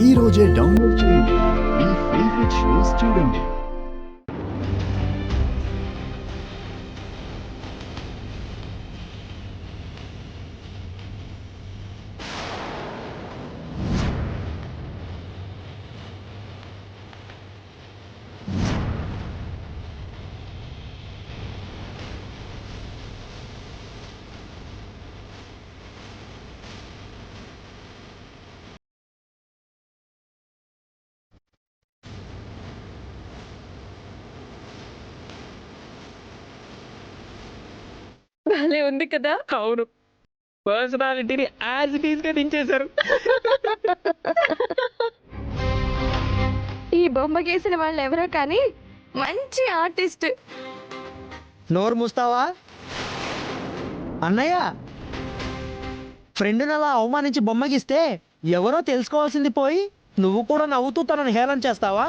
ఈ రోజే డౌన్లోడ్ చేయండి. మీ ఫేవరెట్ షోస్ చూడండి. భలే ఉంది కదా! అవును, పర్సనాలిటీని యాజ్ ఇట్ ఈస్ గా దించేశారు. ఈ బొమ్మ గీసిన వాళ్ళు ఎవరో కానీ మంచి ఆర్టిస్ట్. నోరు మూస్తావా అన్నయ్య? ఫ్రెండ్ని అలా అవమానించి బొమ్మ గీస్తే ఎవరో తెలుసుకోవాల్సింది పోయి నువ్వు కూడా నవ్వుతూ తనని హేళన చేస్తావా?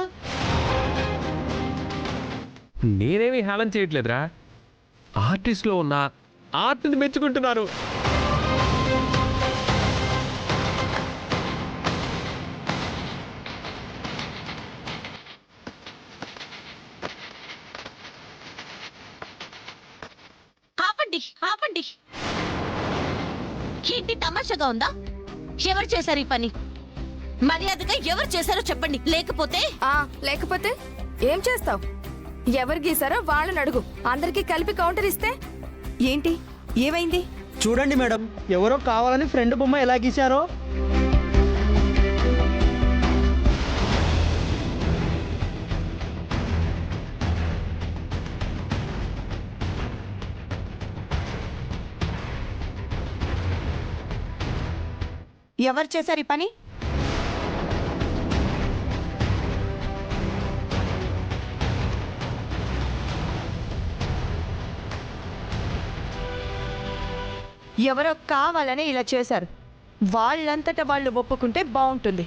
నేనేమి హేళన చేయట్లేదురా, ఆర్టిస్ట్ లో ఉన్న ఆర్ట్ని మెచ్చుకుంటున్నారు. ఆపండి ఆపండి, ఏంటి తమాషాగా ఉందా? ఎవరు చేశారు ఈ పని? మర్యాదగా ఎవరు చేశారో చెప్పండి, లేకపోతే లేకపోతే ఏం చేస్తావు? ఎవరు గీసారో వాళ్ళని అడుగు. అందరికీ కలిపి కౌంటర్ ఇస్తే ఏంటి? ఏమైంది? చూడండి మేడం, ఎవరో కావాలని ఫ్రెండ్ బొమ్మ ఎలా గీశారో. ఎవరు చేశారు ఈ పని? ఎవరో కావాలని ఇలా చేశారు. వాళ్ళంతటా వాళ్ళు ఒప్పుకుంటే బాగుంటుంది.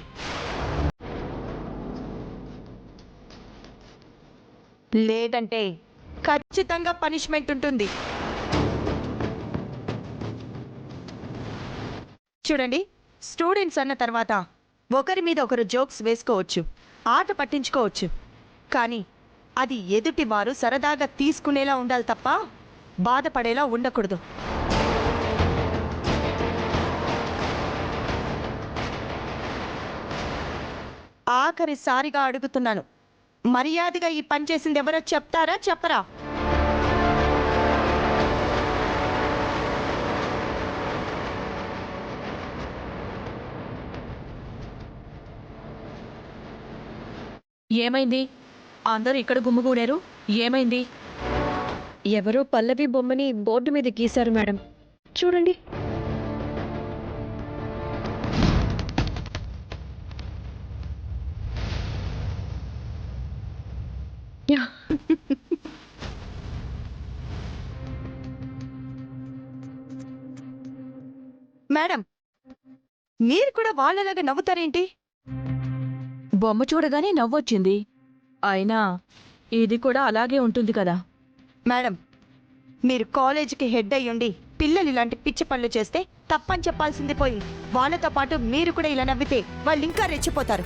లేదంటే ఖచ్చితంగా పనిష్మెంట్ ఉంటుంది. చూడండి, స్టూడెంట్స్ అన్న తర్వాత ఒకరి మీద ఒకరు జోక్స్ వేసుకోవచ్చు, ఆట పట్టించుకోవచ్చు. కానీ అది ఎదుటి వారు సరదాగా తీసుకునేలా ఉండాలి తప్ప బాధపడేలా ఉండకూడదు. ఆఖరిసారిగా అడుగుతున్నాను, మర్యాదగా ఈ పని చేసింది ఎవరో చెప్తారా చెప్పరా? ఏమైంది? అందరూ ఇక్కడ గుమ్ముగూడారు, ఏమైంది? ఎవరో పల్లవి బొమ్మని బోర్డు మీద గీశారు మేడం, చూడండి. మేడం, మీరు కూడా వాళ్ళలాగా నవ్వుతారేంటి? బొమ్మ చూడగానే నవ్వొచ్చింది, అయినా ఇది కూడా అలాగే ఉంటుంది కదా. మేడం, మీరు కాలేజీకి హెడ్ అయ్యుండి పిల్లలు ఇలాంటి పిచ్చి పనులు చేస్తే తప్పని చెప్పాల్సింది పోయి వాళ్ళతో పాటు మీరు కూడా ఇలా నవ్వితే వాళ్ళు ఇంకా రెచ్చిపోతారు.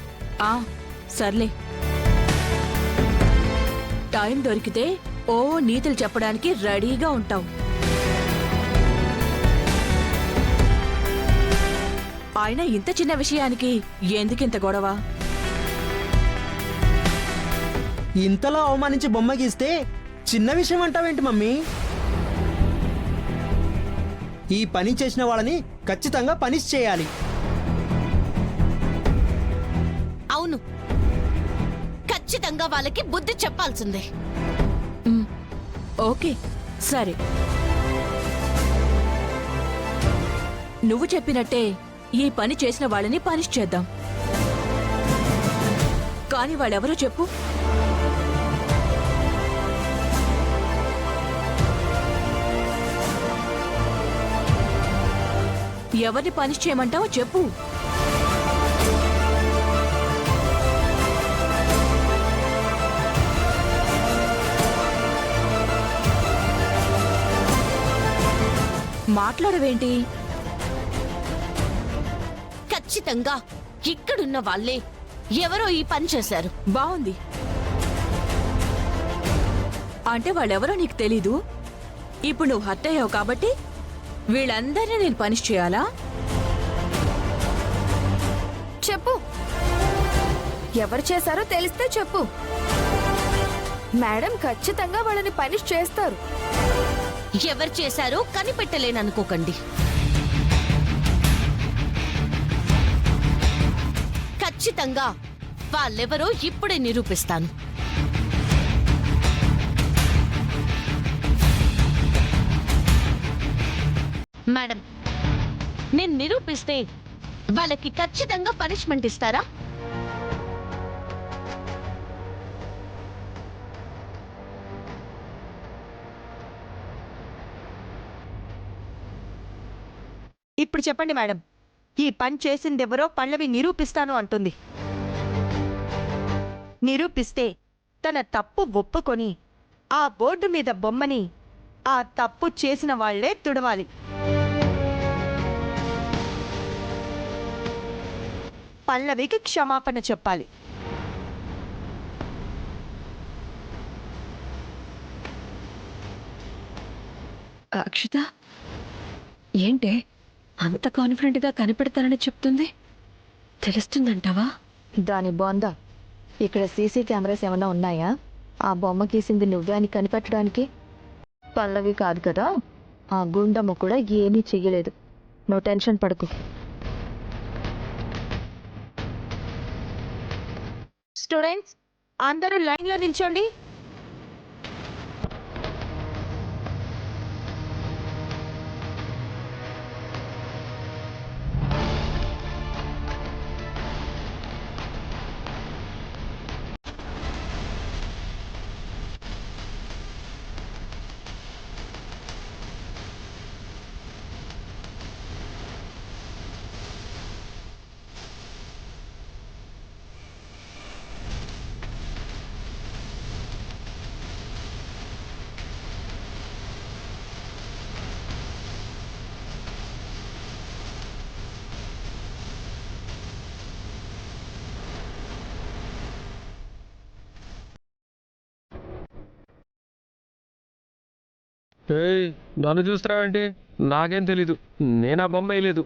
సర్లే, టైం దొరికితే ఓ నీతులు చెప్పడానికి రెడీగా ఉంటావు. ఆయన ఇంత చిన్న విషయానికి ఎందుకింత గొడవ? ఇంతలా అవమానించి బొమ్మ గీస్తే చిన్న విషయం అంటావేంటి మమ్మీ? ఈ పని చేసిన వాళ్ళని ఖచ్చితంగా పనిష్ చేయాలి. అవును, ఖచ్చితంగా వాళ్ళకి బుద్ధి చెప్పాల్సిందే. ఓకే, సరే, నువ్వు చెప్పినట్టే ఈ పని చేసిన వాళ్ళని పనిష్ చేద్దాం. కానీ వాళ్ళెవరో చెప్పు. ఎవరిని పనిష్ చేయమంటావో చెప్పు. మాట్లాడవేంటి? ఖచ్చితంగా ఇక్కడున్న వాళ్ళే ఎవరో ఈ పని చేశారు. బాగుంది. అంటే వాళ్ళెవరో నీకు తెలీదు. ఇప్పుడు నువ్వు హర్ట్ అయ్యావు కాబట్టి వీళ్ళందరినీ నేను పనిష్ చేయాలా? చెప్పు, ఎవరు చేశారో తెలిస్తే చెప్పు. మేడం ఖచ్చితంగా వాళ్ళని పనిష్ చేస్తారు. ఎవరు చేశారో కనిపెట్టలేననుకోకండి. ఖచ్చితంగా వాళ్ళెవరో ఇప్పుడే నిరూపిస్తాను. మేడం, నేను నిరూపిస్తే వాళ్ళకి ఖచ్చితంగా పనిష్మెంట్ ఇస్తారా? ఇప్పుడు చెప్పండి మేడం, ఈ పని చేసిందెవరో పల్లవి నిరూపిస్తాను అంటుంది. నిరూపిస్తే తన తప్పు ఒప్పుకొని ఆ బోర్డు మీద బొమ్మని ఆ తప్పు చేసిన వాళ్లే తుడవాలి. పల్లవికి క్షమాపణ చెప్పాలి. అక్షిత, ఏంటే అంత కాన్ఫిడెంట్గా కనిపెడతానని చెప్తుంది? తెలుస్తుందంటావా? దాని బొంద. ఇక్కడ సీసీ కెమెరాస్ ఏమైనా ఉన్నాయా? ఆ బొమ్మ గీసింది నువ్వే అని కనిపెట్టడానికి? పల్లవి కాదు కదా, ఆ గుండమ్మ కూడా ఏమీ చెయ్యలేదు. నువ్వు టెన్షన్ పడకు. స్టూడెంట్స్ అందరూ లైన్లో నిల్చోండి. ఏయ్, నన్ను చూస్తున్నావేంటి? నాకేం తెలీదు. నేను ఆ బొమ్మ వేయలేదు.